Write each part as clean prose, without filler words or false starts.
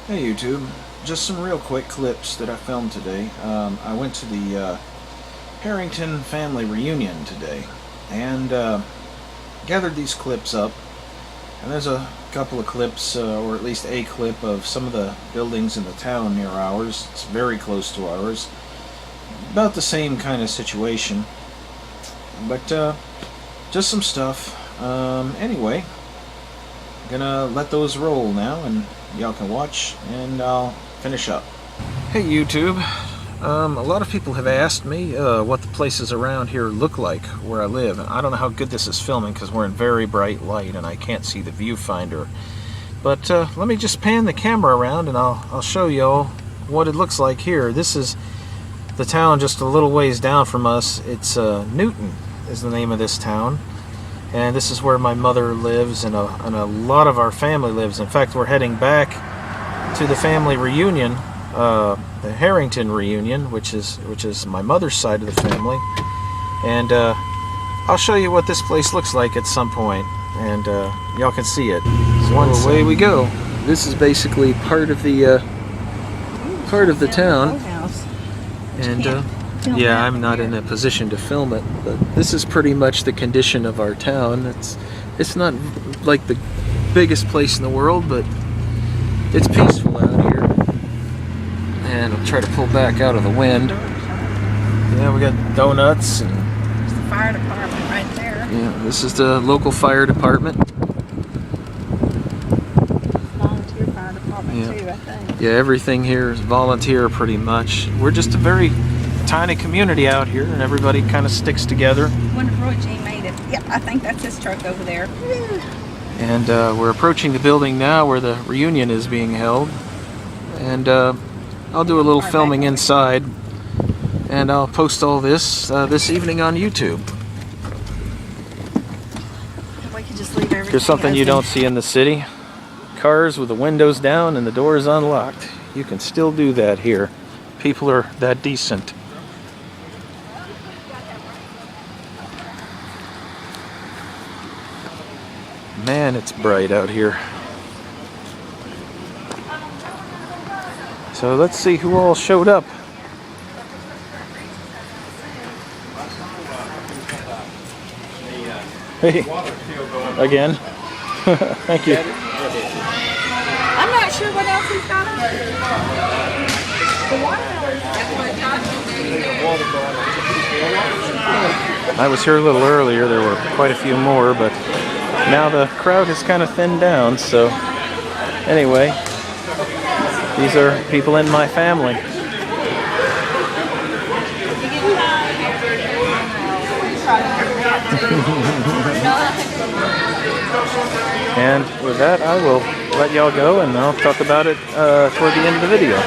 Hey YouTube, just some real quick clips that I filmed today. I went to the Harrington family reunion today and gathered these clips up, and there's a couple of clips, or at least a clip of some of the buildings in the town near ours. It's very close to ours, about the same kind of situation, but just some stuff. Anyway, gonna let those roll now and y'all can watch, and I'll finish up. Hey YouTube, a lot of people have asked me what the places around here look like where I live, and I don't know how good this is filming because we're in very bright light and I can't see the viewfinder, but let me just pan the camera around and I'll show y'all what it looks like here. This is the town just a little ways down from us. It's Newton is the name of this town. And this is where my mother lives, and a lot of our family lives. In fact, we're heading back to the family reunion, the Harrington reunion, which is my mother's side of the family. And I'll show you what this place looks like at some point, and y'all can see it. So away we go. This is basically part of the town, and yeah, I'm not in a position to film it, but this is pretty much the condition of our town. It's not like the biggest place in the world, but it's peaceful out here. And I'll try to pull back out of the wind. Yeah, we got donuts and there's the fire department right there. Yeah, this is the local fire department. Volunteer fire department too, I think. Yeah, everything here is volunteer pretty much. We're just a very tiny community out here, and everybody kind of sticks together. Wonder if Roy G made it. Yep, I think that's his truck over there. And we're approaching the building now where the reunion is being held, and I'll do a little filming inside, and I'll post all this this evening on YouTube. We could just leave everything. Here's something you don't see in the city: cars with the windows down and the doors unlocked. You can still do that here. People are that decent. Man, it's bright out here. So let's see who all showed up. Hey, again. Thank you. I'm not sure what else he's got on. The watermelon. I was here a little earlier. There were quite a few more, but now the crowd has kind of thinned down. So anyway, these are people in my family. And with that, I will let y'all go, and I'll talk about it toward the end of the video.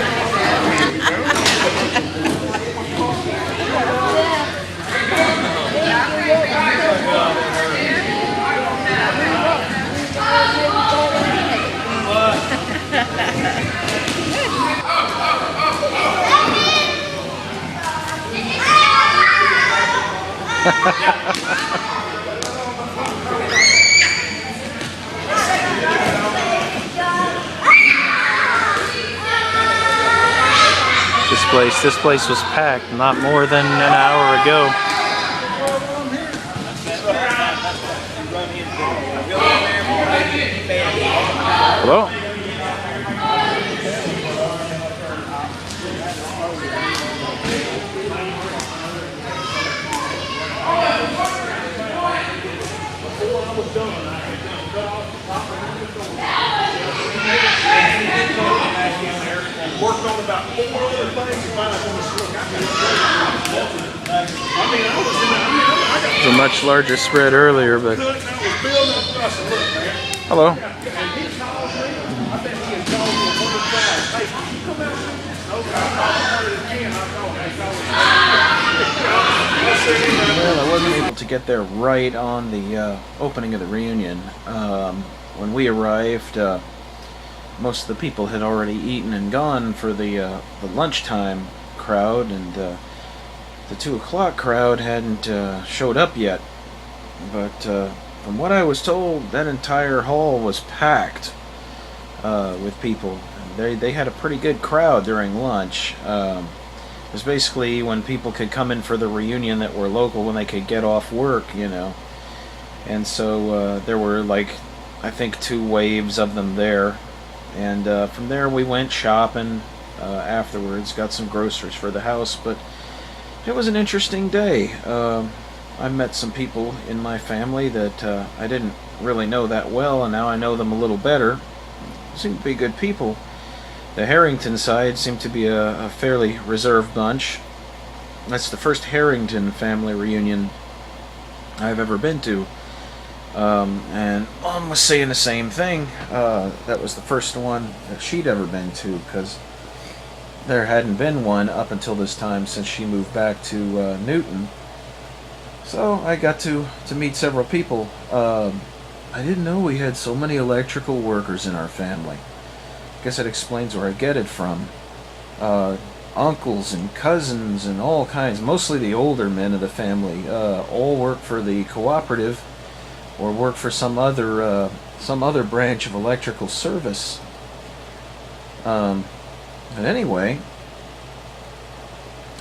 This place was packed not more than an hour ago. Hello? Worked on about 4 other things and finally on this look. It was a much larger spread earlier, but hello. Well, I wasn't able to get there right on the opening of the reunion. When we arrived, most of the people had already eaten and gone for the lunchtime crowd, and the 2 o'clock crowd hadn't showed up yet. But from what I was told, that entire hall was packed with people. And they had a pretty good crowd during lunch. It was basically when people could come in for the reunion that were local when they could get off work, you know. And so there were like, I think 2 waves of them there. And from there we went shopping afterwards, got some groceries for the house. But it was an interesting day. I met some people in my family that I didn't really know that well, and now I know them a little better. Seem to be good people. The Harrington side seemed to be a fairly reserved bunch. That's the first Harrington family reunion I've ever been to. And Mom was saying the same thing. That was the first one that she'd ever been to, because there hadn't been one up until this time since she moved back to Newton. So I got to meet several people. I didn't know we had so many electrical workers in our family. Guess that explains where I get it from. Uncles and cousins and all kinds, mostly the older men of the family, all work for the cooperative or work for some other branch of electrical service. But anyway,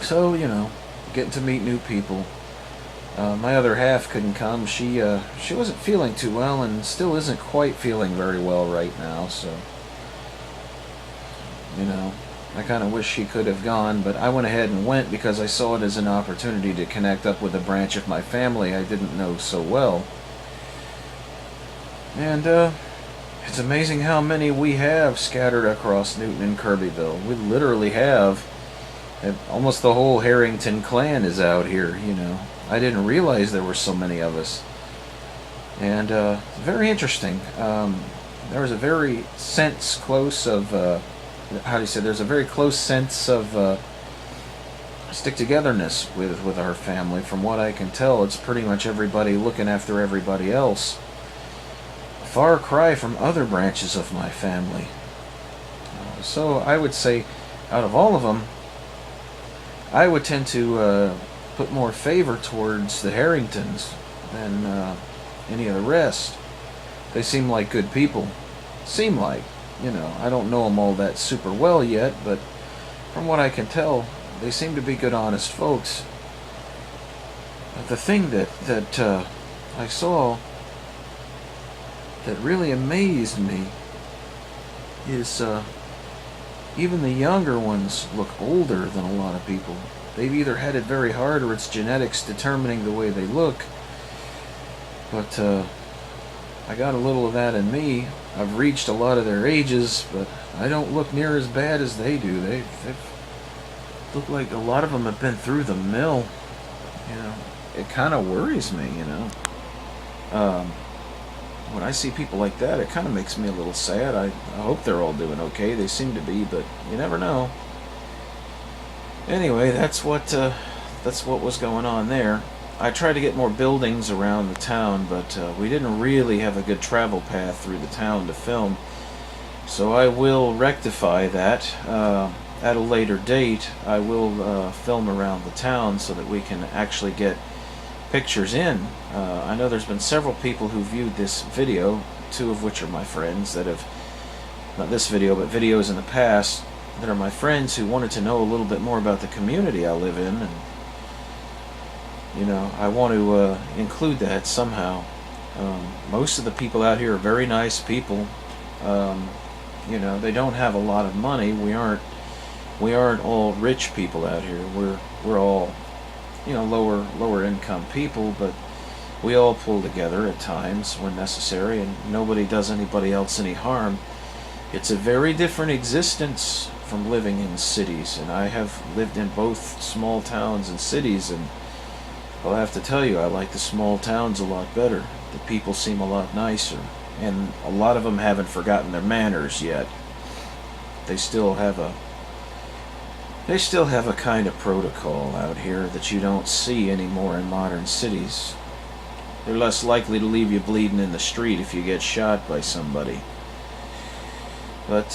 so, you know, getting to meet new people. My other half couldn't come. She wasn't feeling too well and still isn't quite feeling very well right now, so, you know, I kind of wish she could have gone, but I went ahead and went because I saw it as an opportunity to connect up with a branch of my family I didn't know so well. And it's amazing how many we have scattered across Newton and Kirbyville. We literally have. Almost the whole Harrington clan is out here, you know. I didn't realize there were so many of us. And very interesting. There was a very sense close of, there's a very close sense of stick-togetherness with our family. From what I can tell, it's pretty much everybody looking after everybody else. A far cry from other branches of my family. So I would say, out of all of them, I would tend to put more favor towards the Harringtons than any of the rest. They seem like good people. Seem like, you know, I don't know them all that super well yet, but from what I can tell, they seem to be good, honest folks. But the thing that I saw that really amazed me is even the younger ones look older than a lot of people. They've either had it very hard or it's genetics determining the way they look. But I got a little of that in me. I've reached a lot of their ages, but I don't look near as bad as they do. They've look like a lot of them have been through the mill. You know, it kind of worries me, you know. When I see people like that, it kind of makes me a little sad. I hope they're all doing okay. They seem to be, but you never know. Anyway, that's what was going on there. I tried to get more buildings around the town, but we didn't really have a good travel path through the town to film. So I will rectify that at a later date. I will film around the town so that we can actually get pictures in. I know there's been several people who viewed this video, 2 of which are my friends that have, not this video, but videos in the past, that are my friends who wanted to know a little bit more about the community I live in, and you know, I want to include that somehow. Most of the people out here are very nice people. You know, they don't have a lot of money. We aren't all rich people out here. We're all, you know, lower income people, but we all pull together at times when necessary, and nobody does anybody else any harm. It's a very different existence from living in cities, and I have lived in both small towns and cities, and I'll have to tell you, I like the small towns a lot better. The people seem a lot nicer, and a lot of them haven't forgotten their manners yet. They still have a kind of protocol out here that you don't see anymore in modern cities. They're less likely to leave you bleeding in the street if you get shot by somebody. But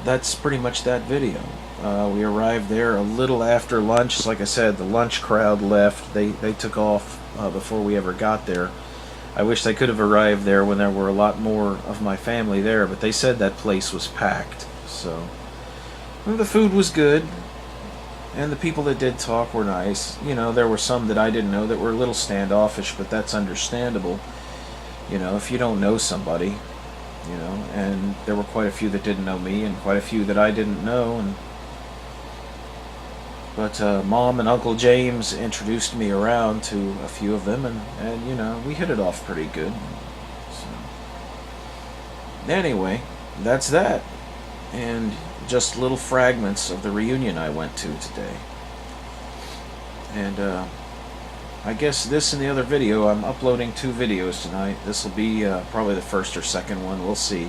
that's pretty much that video. We arrived there a little after lunch. Like I said, the lunch crowd left. They took off before we ever got there. I wished I could have arrived there when there were a lot more of my family there, but they said that place was packed. So, well, the food was good, and the people that did talk were nice. You know, there were some that I didn't know that were a little standoffish, but that's understandable. You know, if you don't know somebody, you know, and there were quite a few that didn't know me, and quite a few that I didn't know, but Mom and Uncle James introduced me around to a few of them, and you know, we hit it off pretty good. So, anyway, that's that. And just little fragments of the reunion I went to today. And I guess this and the other video, I'm uploading 2 videos tonight. This will be probably the first or second one, we'll see.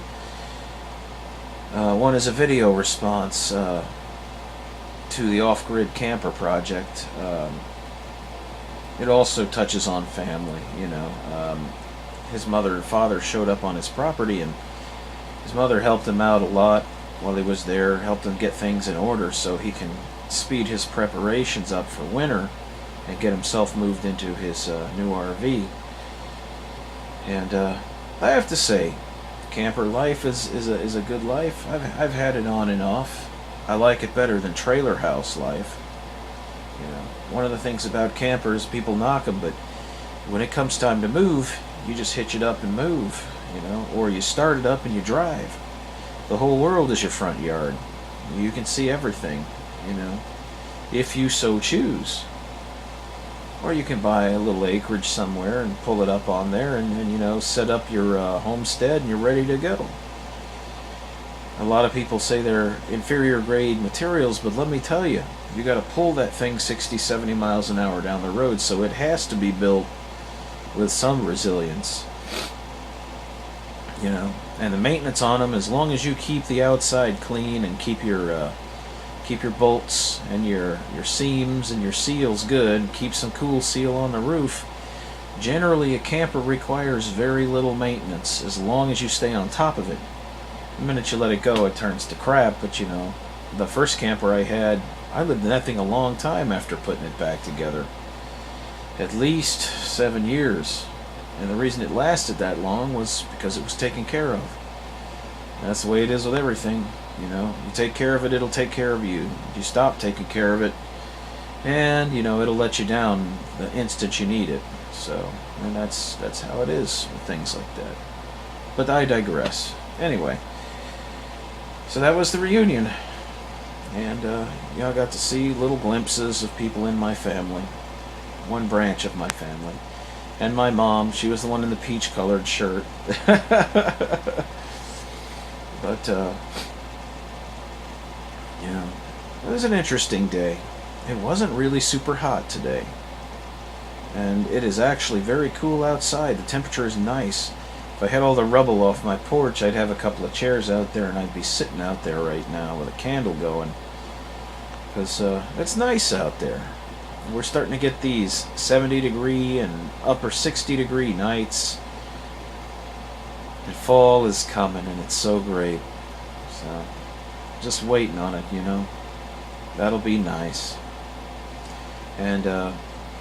One is a video response to the Off-Grid Camper project. It also touches on family, you know. His mother and father showed up on his property, and his mother helped him out a lot while he was there, helped him get things in order so he can speed his preparations up for winter and get himself moved into his new RV. And I have to say, camper life is a good life. I've had it on and off. I like it better than trailer house life. You know, one of the things about campers, people knock them, but when it comes time to move, you just hitch it up and move, you know, or you start it up and you drive. The whole world is your front yard. You can see everything, you know, if you so choose. Or you can buy a little acreage somewhere and pull it up on there and you know, set up your homestead and you're ready to go. A lot of people say they're inferior grade materials, but let me tell you, you got to pull that thing 60, 70 miles an hour down the road, so it has to be built with some resilience. You know, and the maintenance on them, as long as you keep the outside clean and keep your bolts and your seams and your seals good, keep some cool seal on the roof, generally a camper requires very little maintenance as long as you stay on top of it. The minute you let it go, it turns to crap. But you know, the first camper I had, I lived in that thing a long time after putting it back together. At least 7 years. And the reason it lasted that long was because it was taken care of. That's the way it is with everything. You know, you take care of it, it'll take care of you. If you stop taking care of it, and you know, it'll let you down the instant you need it. So, and that's how it is with things like that. But I digress. Anyway, so that was the reunion, and y'all got to see little glimpses of people in my family, one branch of my family, and my mom. She was the one in the peach-colored shirt. But you know, it was an interesting day. It wasn't really super hot today, and it is actually very cool outside. The temperature is nice. If I had all the rubble off my porch, I'd have a couple of chairs out there and I'd be sitting out there right now with a candle going, because it's nice out there. We're starting to get these 70 degree and upper 60 degree nights, and fall is coming and it's so great. So just waiting on it, you know. That'll be nice. And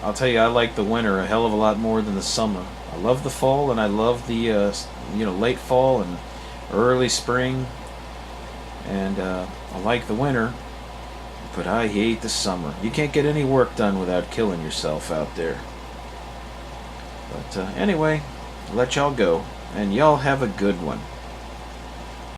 I'll tell you, I like the winter a hell of a lot more than the summer. I love the fall, and I love the you know, late fall and early spring, and I like the winter, but I hate the summer. You can't get any work done without killing yourself out there. But anyway, I'll let y'all go, and y'all have a good one.